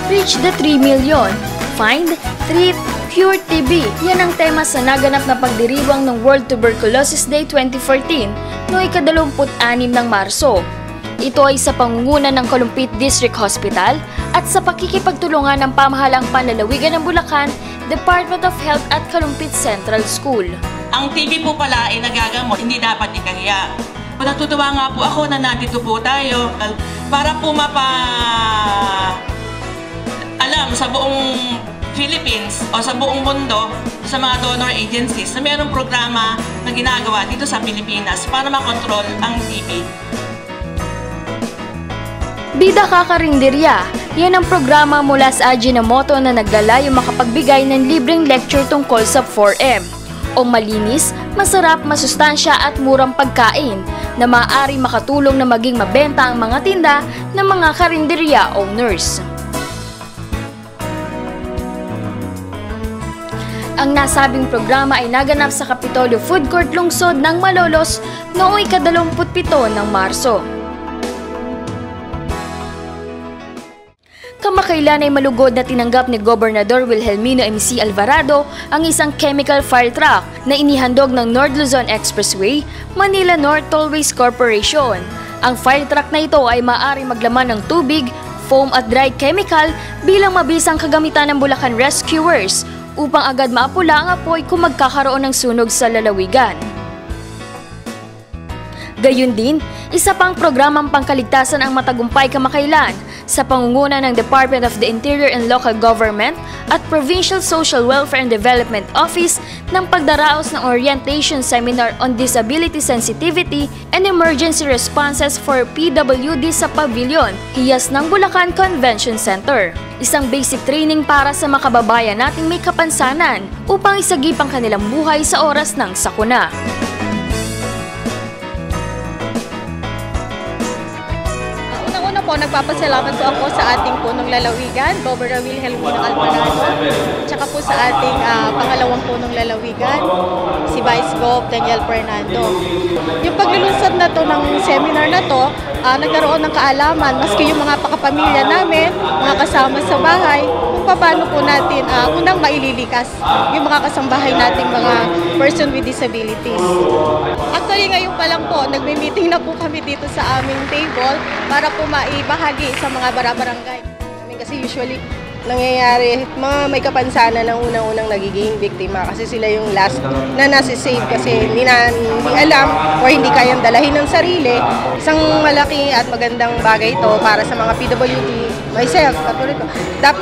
Reach the 3 million. Find, treat, cure TB. Yan ang tema sa naganap na pagdiriwang ng World Tuberculosis Day 2014 noong ika-26 ng Marso. Ito ay sa pangunguna ng Kalumpit District Hospital at sa pakikipagtulungan ng pamahalang panlalawigan ng Bulacan, Department of Health at Kalumpit Central School. Ang TB po pala ay nagagamot, hindi dapat ikahiya. Natutuwa nga po ako na nandito po tayo para po alam sa buong Philippines o sa buong mundo sa mga donor agencies na mayroong programa na ginagawa dito sa Pilipinas para makontrol ang TB. Bida Kakarinderya, yan ang programa mula sa Ajinomoto na naglalayong makapagbigay ng libreng lecture tungkol sa 4M o malinis, masarap, masustansya at murang pagkain na maaari makatulong na maging mabenta ang mga tinda ng mga karinderya owners. Ang nasabing programa ay naganap sa Kapitolyo Food Court Lungsod ng Malolos noong ika-27 ng Marso. Kamakailan ay malugod na tinanggap ni Gobernador Wilhelmino MC Alvarado ang isang chemical fire truck na inihandog ng North Luzon Expressway, Manila North Tollways Corporation. Ang fire truck na ito ay maaaring maglaman ng tubig, foam at dry chemical bilang mabisang kagamitan ng Bulacan Rescuers upang agad maapula ang apoy kung magkakaroon ng sunog sa lalawigan. Gayun din, isa pang programang pangkaligtasan ang matagumpay kamakailan sa pangunguna ng Department of the Interior and Local Government at Provincial Social Welfare and Development Office ng pagdaraos ng orientation seminar on disability sensitivity and emergency responses for PWD sa Pavilion, Hiyas ng Bulacan Convention Center. Isang basic training para sa mga kababayan nating may kapansanan upang isagip ang kanilang buhay sa oras ng sakuna. Nagpapasalamat po ako sa ating punong lalawigan, Governor Wilhelmino Alvarado, tsaka po sa ating pangalawang punong lalawigan, si Vice Gov. Daniel Fernando. Yung paglulunsad na to ng seminar na to, nagkaroon ng kaalaman, maski yung mga pakapamilya namin, mga kasama sa bahay, kung paano po natin unang maililikas yung mga kasambahay nating mga person with disabilities. Actually, ngayon pa lang po, nagme-meeting na po kami dito sa aming table para po maibahagi sa mga barangay. Kasi usually, nangyayari, mga may kapansanan ng unang-unang nagiging biktima kasi sila yung last na nasi-save kasi hindi alam o hindi kayang dalahin ng sarili. Isang malaki at magandang bagay ito para sa mga PWD, myself, katulad ko,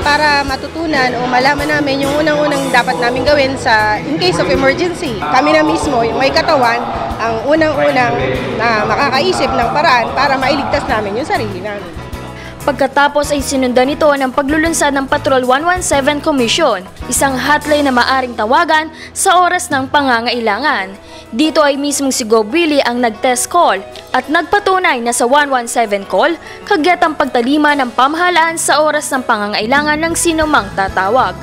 para matutunan o malaman namin yung unang-unang dapat namin gawin sa in case of emergency. Kami na mismo, yung may katawan, ang unang-unang na makakaisip ng paraan para mailigtas namin yung sarili namin. Pagkatapos ay sinundan nito ng paglulunsad ng Patrol 117 Commission, isang hotline na maaring tawagan sa oras ng pangangailangan. Dito ay mismong si Gov. Willie ang nag-test call at nagpatunay na sa 117 call, kagyat ang pagtalima ng pamahalaan sa oras ng pangangailangan ng sinumang tatawag.